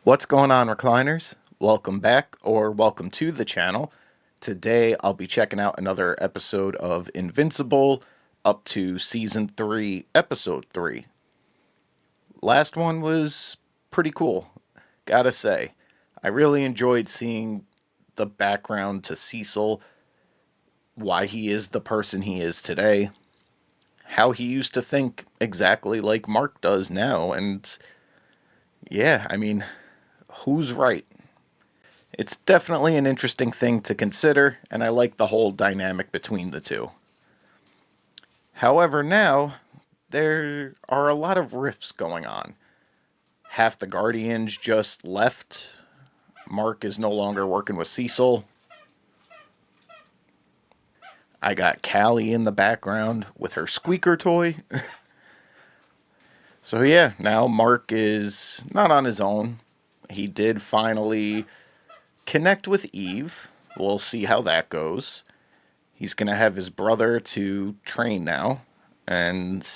What's going on, recliners? Welcome back, or welcome to the channel. Today I'll be checking out another episode of Invincible, up to Season 3, Episode 3. Last one was pretty cool, gotta say. I really enjoyed seeing the background to Cecil, why he is the person he is today, how he used to think exactly like Mark does now, and yeah, who's right? It's definitely an interesting thing to consider, and I like the whole dynamic between the two. However, now, there are a lot of rifts going on. Half the Guardians just left. Mark is no longer working with Cecil. I got Callie in the background with her squeaker toy. So yeah, now Mark is not on his own. He did finally connect with Eve. We'll see how that goes. He's going to have his brother to train now, and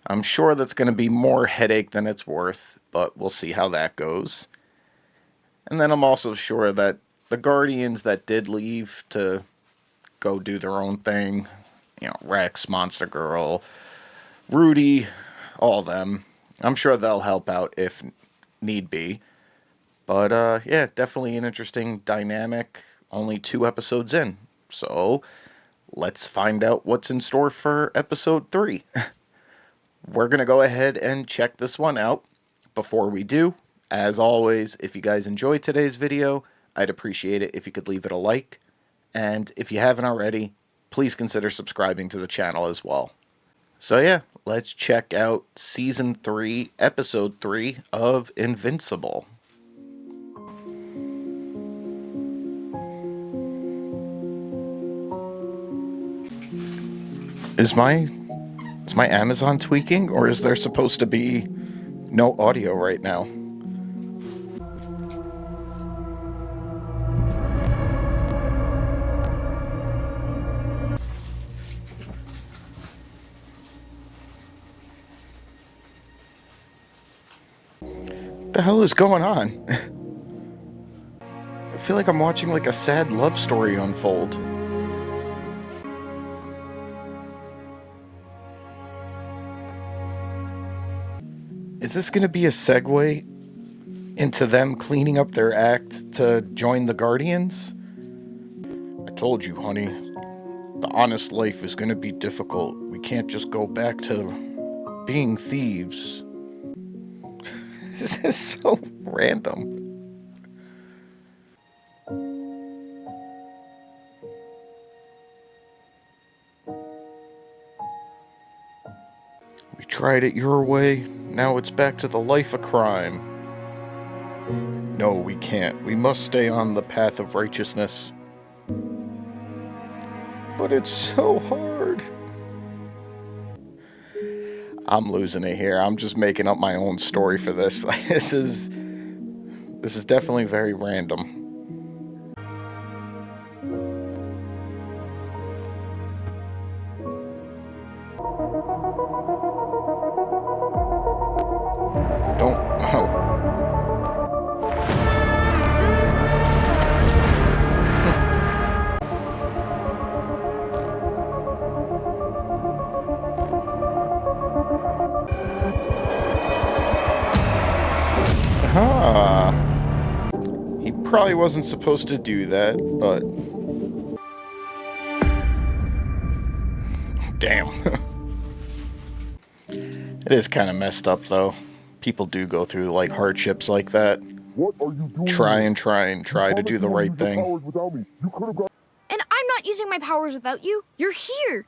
I'm sure that's going to be more headache than it's worth, but we'll see how that goes. And then I'm also sure that the Guardians that did leave to go do their own thing, Rex, Monster Girl, Rudy, all them, I'm sure they'll help out if need be. But yeah, definitely an interesting dynamic. Only 2 episodes in. So let's find out what's in store for episode 3. We're going to go ahead and check this one out. Before we do, as always, if you guys enjoyed today's video, I'd appreciate it if you could leave it a like. And if you haven't already, please consider subscribing to the channel as well. So yeah, let's check out Season 3, Episode 3 of Invincible. Is my Amazon tweaking, or is there supposed to be no audio right now? What the hell is going on? I feel like I'm watching like a sad love story unfold. Is this going to be a segue into them cleaning up their act to join the Guardians? I told you, honey, the honest life is going to be difficult. We can't just go back to being thieves. This is so random. We tried it your way, now it's back to the life of crime. No, we can't. We must stay on the path of righteousness. But it's so hard. I'm losing it here. I'm just making up my own story for this. This is definitely very random. Don't. Oh. Ah. He probably wasn't supposed to do that, but... Damn. It is kind of messed up, though. People do go through, like, hardships like that. What are you doing? Try to do the right thing. And I'm not using my powers without you. You're here.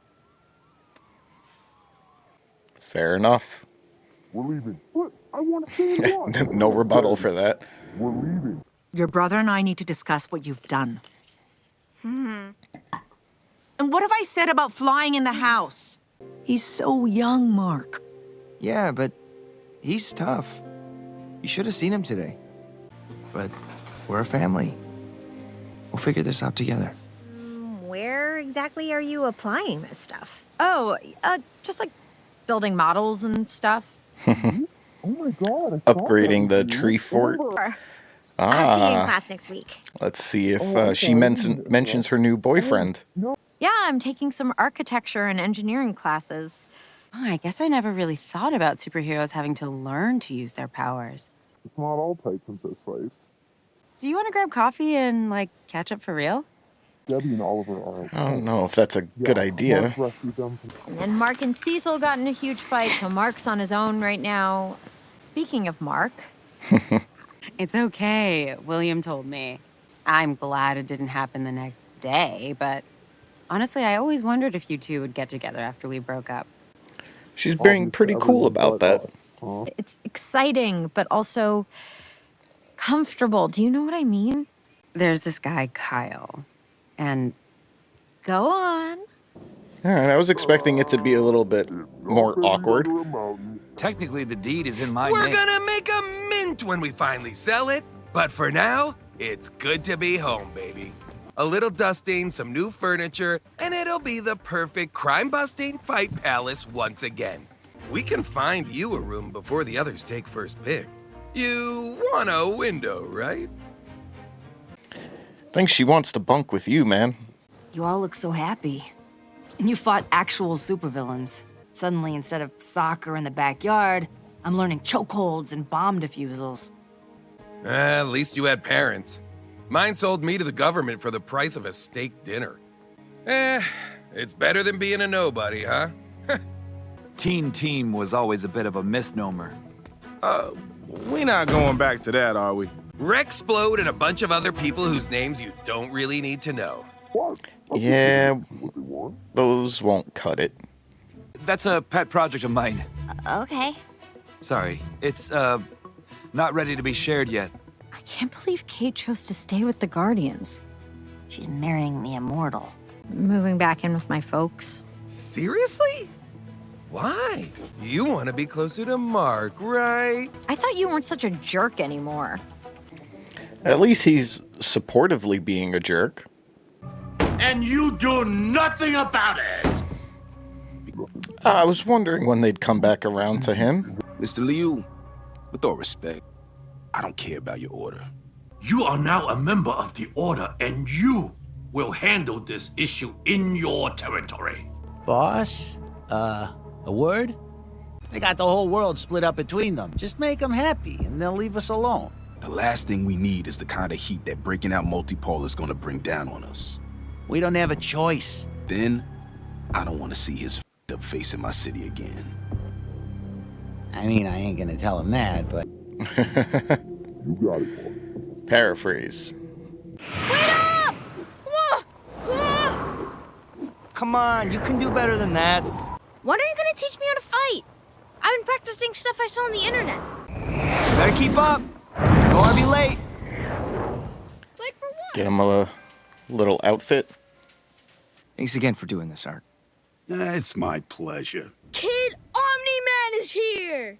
Fair enough. We're leaving. What? I want to stay in No rebuttal for that. We're leaving. Your brother and I need to discuss what you've done. And what have I said about flying in the house? He's so young, Mark. Yeah, but he's tough. You should have seen him today. But we're a family. We'll figure this out together. Where exactly are you applying this stuff? Oh, just like building models and stuff. Oh my god, I saw Upgrading the that, tree fort. Sure. I'll see you in Ah, class next week. let's see if Oh, she okay. mentions her new boyfriend. Yeah, I'm taking some architecture and engineering classes. Oh, I guess I never really thought about superheroes having to learn to use their powers. It's not all tights and fist fights. Do you want to grab coffee and, like, catch up for real? Debbie and Oliver are okay. I don't know if that's a good idea. Mark rescued them from And then Mark and Cecil got in a huge fight, so Mark's on his own right now. Speaking of Mark, It's okay, William told me. I'm glad it didn't happen the next day, but honestly, I always wondered if you two would get together after we broke up. She's being pretty cool about that. it's exciting, but also comfortable. Do you know what I mean? There's this guy, Kyle, and Go on. All right, I was expecting it to be a little bit more awkward. under a mountain. Technically, the deed is in my We're name. gonna make a mint when we finally sell it, but for now, it's good to be home, baby. A little dusting, some new furniture, and it'll be the perfect crime-busting fight palace once again. We can find you a room before the others take first pick. You want a window, right? Think she wants to bunk with you, man. You all look so happy. And you fought actual supervillains. Suddenly, instead of soccer in the backyard, I'm learning chokeholds and bomb defusals. At least you had parents. Mine sold me to the government for the price of a steak dinner. It's better than being a nobody, huh? Teen Team was always a bit of a misnomer. We not going back to that, are we? Rexplode and a bunch of other people whose names you don't really need to know. What? Yeah, What they want? those won't cut it. That's a pet project of mine. Okay. Sorry, it's, not ready to be shared yet. I can't believe Kate chose to stay with the Guardians. She's marrying the immortal. Moving back in with my folks. Seriously? Why? You want to be closer to Mark, right? I thought you weren't such a jerk anymore. At least he's supportively being a jerk. And you do nothing about it! I was wondering when they'd come back around to him. Mr. Liu, with all respect, I don't care about your order. You are now a member of the Order, and you will handle this issue in your territory. Boss? A word? They got the whole world split up between them. Just make them happy, and they'll leave us alone. The last thing we need is the kind of heat that breaking out multipole is gonna bring down on us. We don't have a choice. Then, I don't want to see his up face in my city again. I mean, I ain't gonna tell him that, but... You got it, boy. Paraphrase. Come on, you can do better than that. When are you gonna teach me how to fight? I've been practicing stuff I saw on the internet. You better keep up. Don't wanna be late. Like for what? Get him a little outfit. Thanks again for doing this, Art. It's my pleasure. Kid Omni-Man is here!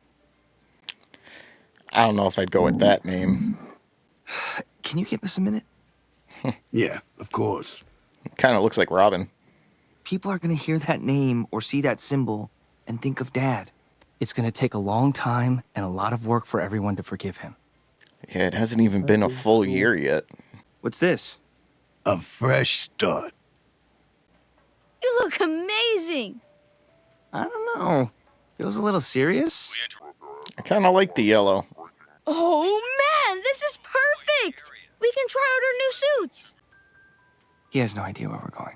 I don't know if I'd go with that name. Can you give us a minute? Yeah, of course. Kind of looks like Robin. People are gonna hear that name or see that symbol and think of Dad. It's gonna take a long time and a lot of work for everyone to forgive him. Yeah, it hasn't even been a full year yet. What's this? A fresh start. You look amazing! I don't know. Feels a little serious. I kind of like the yellow. Oh man, this is perfect! We can try out our new suits! He has no idea where we're going.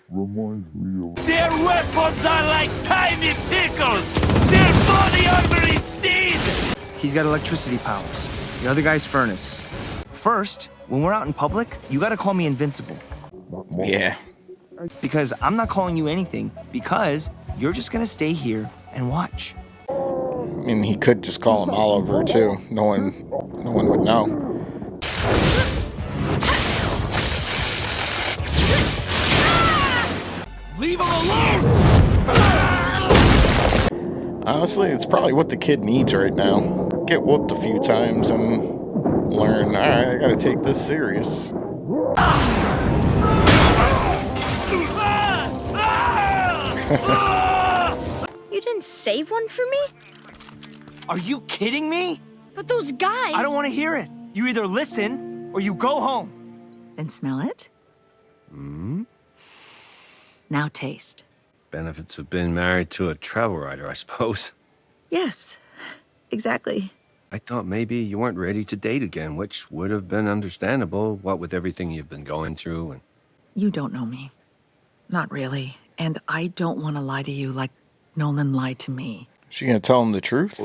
Reminds me of... Their weapons are like tiny tickles! Their body armor is steel! He's got electricity powers. The other guy's furnace. First, when we're out in public, you gotta call me Invincible. Yeah. Because I'm not calling you anything, because you're just gonna stay here and watch. I mean, he could just call him Oliver, too. No one would know. Leave him alone! Honestly, it's probably what the kid needs right now. Get whooped a few times and learn, alright, I gotta take this serious. You You didn't save one for me? Are you kidding me? But those guys... I don't want to hear it. You either listen or you go home. Then smell it. Now taste. Benefits of being married to a travel writer, I suppose. Yes, exactly. I thought maybe you weren't ready to date again, which would have been understandable, what with everything you've been going through and... You don't know me. Not really. And I don't want to lie to you like Nolan lied to me. She gonna tell him the truth?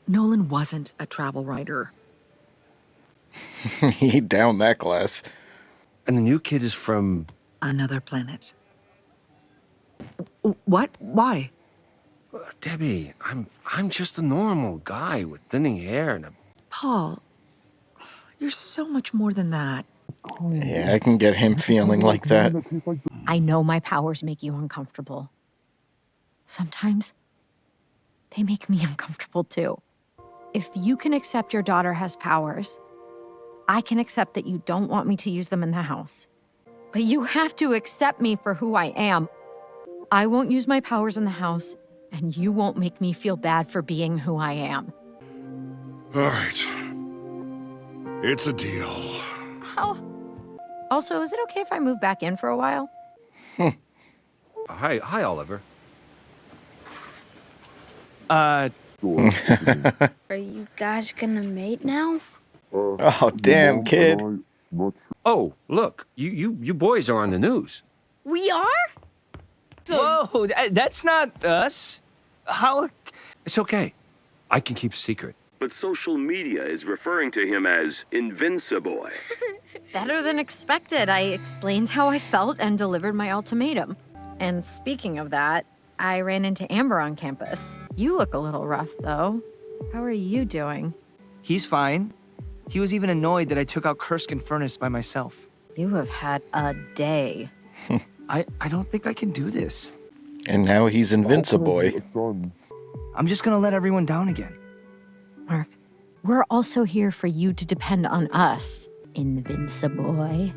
Nolan wasn't a travel writer. He downed that glass. And the new kid is from... Another planet. What? Why? Debbie, I'm just a normal guy with thinning hair and a... Paul, you're so much more than that. Yeah, I can get him feeling like that. I know my powers make you uncomfortable. Sometimes they make me uncomfortable too. If you can accept your daughter has powers, I can accept that you don't want me to use them in the house. But you have to accept me for who I am. I won't use my powers in the house, and you won't make me feel bad for being who I am. All right. It's a deal. Oh. Also, is it okay if I move back in for a while? Hi, Oliver. Are you guys gonna mate now? Oh, damn, kid. Oh, look, you boys are on the news. We are? Whoa, that's not us. How? It's okay. I can keep a secret. But social media is referring to him as Invincible. Better than expected. I explained how I felt and delivered my ultimatum. And speaking of that, I ran into Amber on campus. You look a little rough, though. How are you doing? He's fine. He was even annoyed that I took out Kursk and Furnace by myself. You have had a day. I don't think I can do this. And now he's Invincible. I'm just gonna let everyone down again. Mark, we're also here for you to depend on us, Invincible.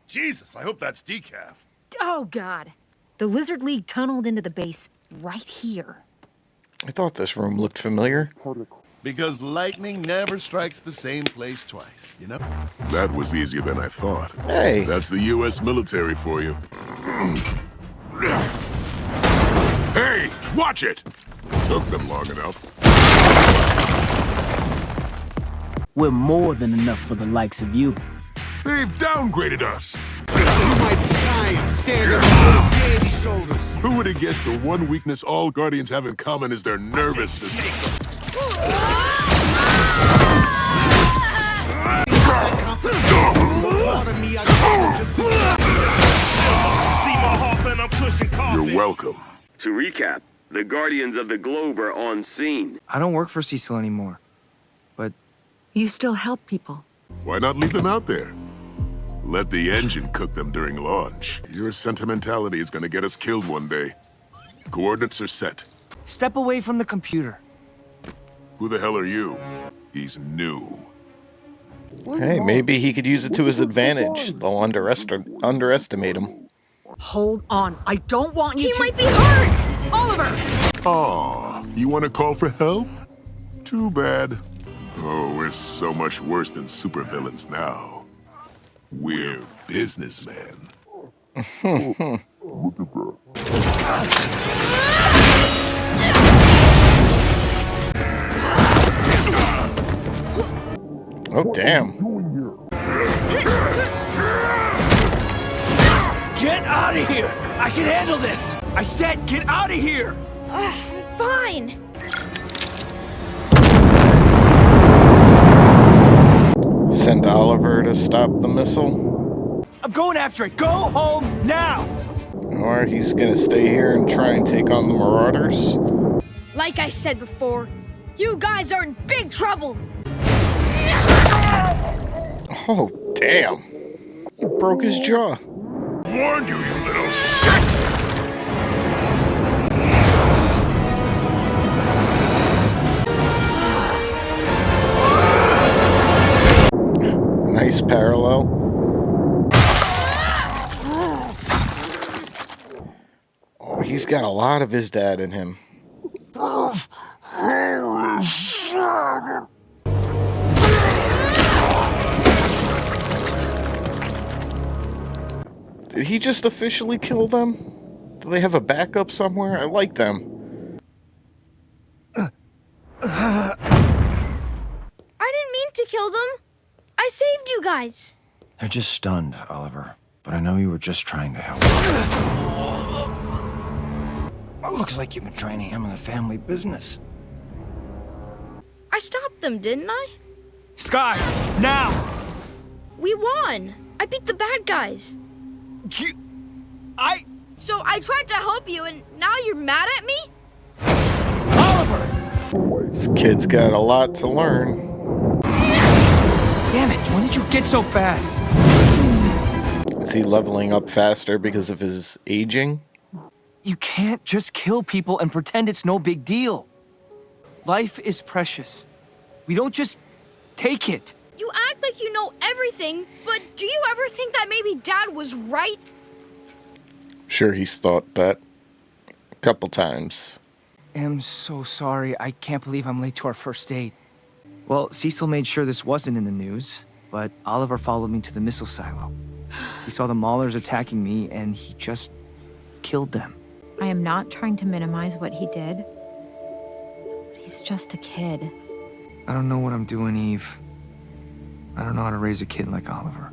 Jesus, I hope that's decaf. Oh, God. The Lizard League tunneled into the base right here. I thought this room looked familiar. Because lightning never strikes the same place twice, you know? That was easier than I thought. Hey. That's the U.S. military for you. Hey, watch it! Took them long enough. We're more than enough for the likes of you. They've downgraded us. You might be giants standing on baby shoulders. Who would have guessed the one weakness all Guardians have in common is their nervous system? You're welcome. To recap, the Guardians of the Globe are on scene. I don't work for Cecil anymore, but... You still help people. Why not leave them out there? Let the engine cook them during launch. Your sentimentality is gonna get us killed one day. Coordinates are set. Step away from the computer. Who the hell are you? He's new. Hey, maybe he could use it to his advantage. They'll underestimate him. Hold on. I don't want you He to... might be hurt! Oliver! Aw, you want to call for help? Too bad. Oh, we're so much worse than supervillains now. We're businessmen. Look at that. Oh, damn. Get out of here! I can handle this! I said get out of here! Fine. Send Oliver to stop the missile? I'm going after it! Go home now! Or he's gonna stay here and try and take on the Marauders? Like I said before, you guys are in big trouble. Oh, damn. He broke his jaw. Warned you, you little shit! Nice parallel. got a lot of his dad in him. Did he just officially kill them? Do they have a backup somewhere? I like them. I didn't mean to kill them. I saved you guys. They're just stunned, Oliver. But I know you were just trying to help. Well, looks like you've been trying to handle the family business. I stopped them, didn't I? Sky, now! We won. I beat the bad guys. So I tried to help you, and now you're mad at me? This kid's got a lot to learn. Damn it, when did you get so fast? Is he leveling up faster because of his aging? You can't just kill people and pretend it's no big deal. Life is precious. We don't just take it. You act like you know everything, but do you ever think that maybe Dad was right? Sure, he's thought that a couple times. I'm so sorry. I can't believe I'm late to our first date. Well, Cecil made sure this wasn't in the news, but Oliver followed me to the missile silo. He saw the Maulers attacking me, and he just killed them. I am not trying to minimize what he did, but he's just a kid. I don't know what I'm doing, Eve. I don't know how to raise a kid like Oliver.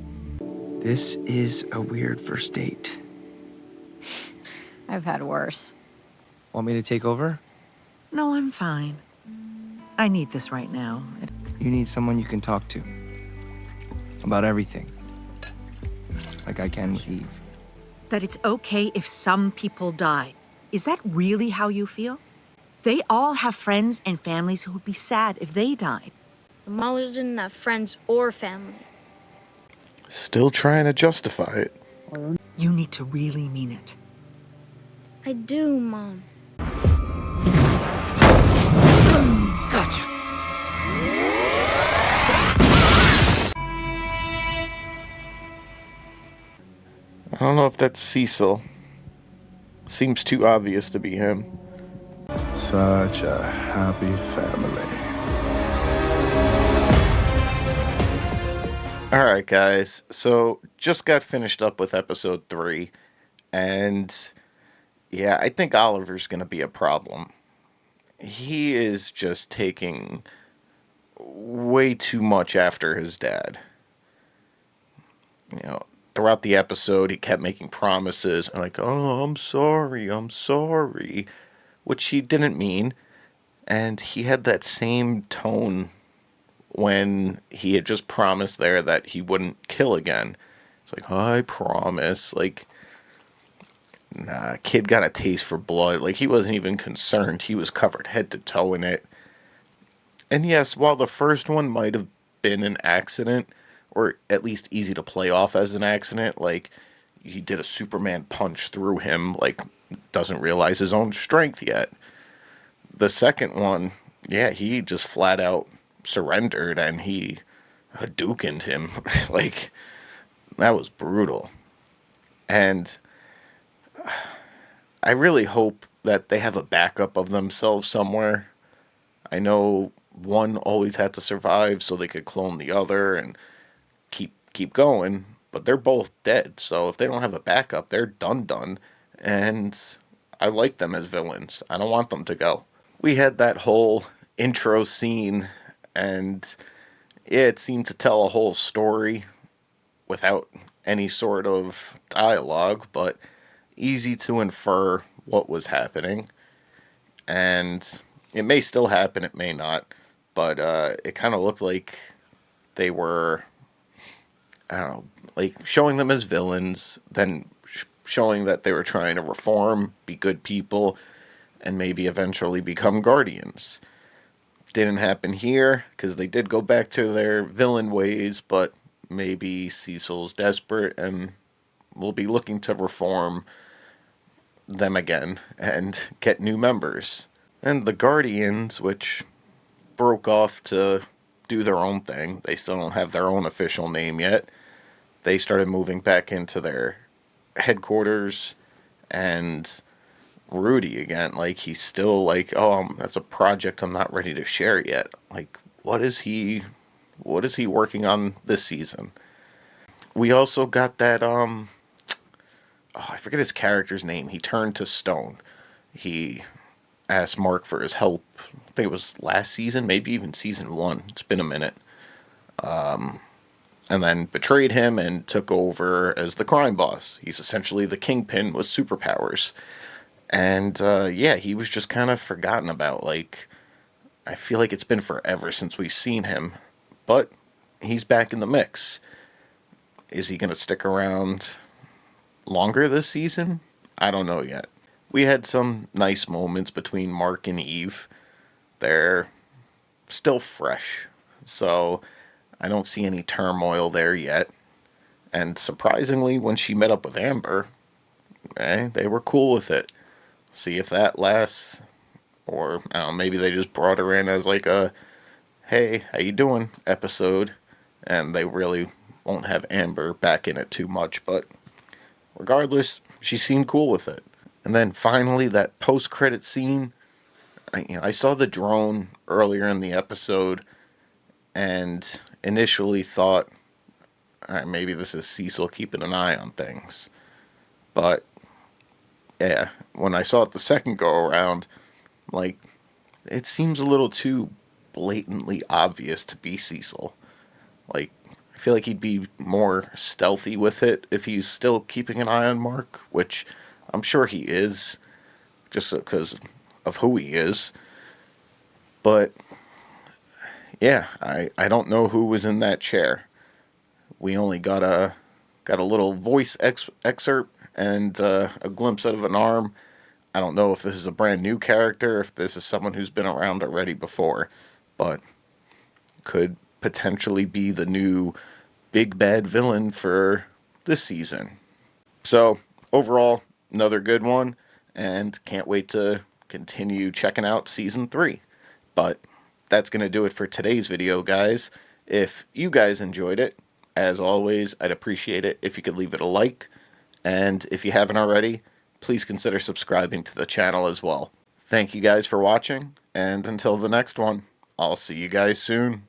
This is a weird first date. I've had worse. Want me to take over? No, I'm fine. I need this right now. You need someone you can talk to. About everything. Like I can with Eve. That it's okay if some people die. Is that really how you feel? They all have friends and families who would be sad if they died. The Maulers didn't have friends or family. Still trying to justify it. You need to really mean it. I do, Mom. Gotcha. I don't know if that's Cecil. Seems too obvious to be him. Such a happy family. Alright, guys. So, just got finished up with episode 3. And, yeah, I think Oliver's going to be a problem. He is just taking way too much after his dad. You know, throughout the episode, he kept making promises, and like, oh, I'm sorry, which he didn't mean. And he had that same tone when he had just promised there that he wouldn't kill again. It's like, I promise. Like, nah, kid got a taste for blood. Like, he wasn't even concerned. He was covered head to toe in it. And yes, while the first one might have been an accident, or at least easy to play off as an accident, like, he did a Superman punch through him, like, doesn't realize his own strength yet. The second one, yeah, he just flat out surrendered, and he Hadoukened him. Like, that was brutal. And I really hope that they have a backup of themselves somewhere. I know one always had to survive so they could clone the other and keep going, but they're both dead. So if they don't have a backup, they're done. And I like them as villains. I don't want them to go. We had that whole intro scene, and it seemed to tell a whole story without any sort of dialogue, but easy to infer what was happening. And it may still happen, it may not, but it kind of looked like they were, I don't know, like showing them as villains, then showing that they were trying to reform, be good people, and maybe eventually become guardians. Didn't happen here, because they did go back to their villain ways, but maybe Cecil's desperate and will be looking to reform them again and get new members. And the Guardians, which broke off to do their own thing, they still don't have their own official name yet. They started moving back into their headquarters, and Rudy again. Like, he's still like, oh, that's a project I'm not ready to share yet. Like, what is he working on this season? We also got that I forget his character's name. He turned to stone. He asked Mark for his help. I think it was last season, maybe even season 1. It's been a minute. And then betrayed him and took over as the crime boss. He's essentially the kingpin with superpowers. And yeah, he was just kind of forgotten about. Like, I feel like it's been forever since we've seen him. But he's back in the mix. Is he going to stick around longer this season? I don't know yet. We had some nice moments between Mark and Eve. They're still fresh. So I don't see any turmoil there yet. And surprisingly, when she met up with Amber, they were cool with it. See if that lasts. Or I don't know, maybe they just brought her in as like a, hey, how you doing episode. And they really won't have Amber back in it too much. But regardless, she seemed cool with it. And then finally, that post-credit scene. I saw the drone earlier in the episode and initially thought, all right, maybe this is Cecil keeping an eye on things. But yeah, when I saw it the second go around, like, it seems a little too blatantly obvious to be Cecil. Like, I feel like he'd be more stealthy with it if he's still keeping an eye on Mark, which I'm sure he is, just because of who he is. But yeah, I don't know who was in that chair. We only got a little voice excerpt and a glimpse of an arm. I don't know if this is a brand new character, if this is someone who's been around already before, but could potentially be the new big bad villain for this season. So overall, another good one, and can't wait to continue checking out season 3. But that's going to do it for today's video, guys. If you guys enjoyed it, as always, I'd appreciate it if you could leave it a like. And if you haven't already, please consider subscribing to the channel as well. Thank you guys for watching, and until the next one, I'll see you guys soon.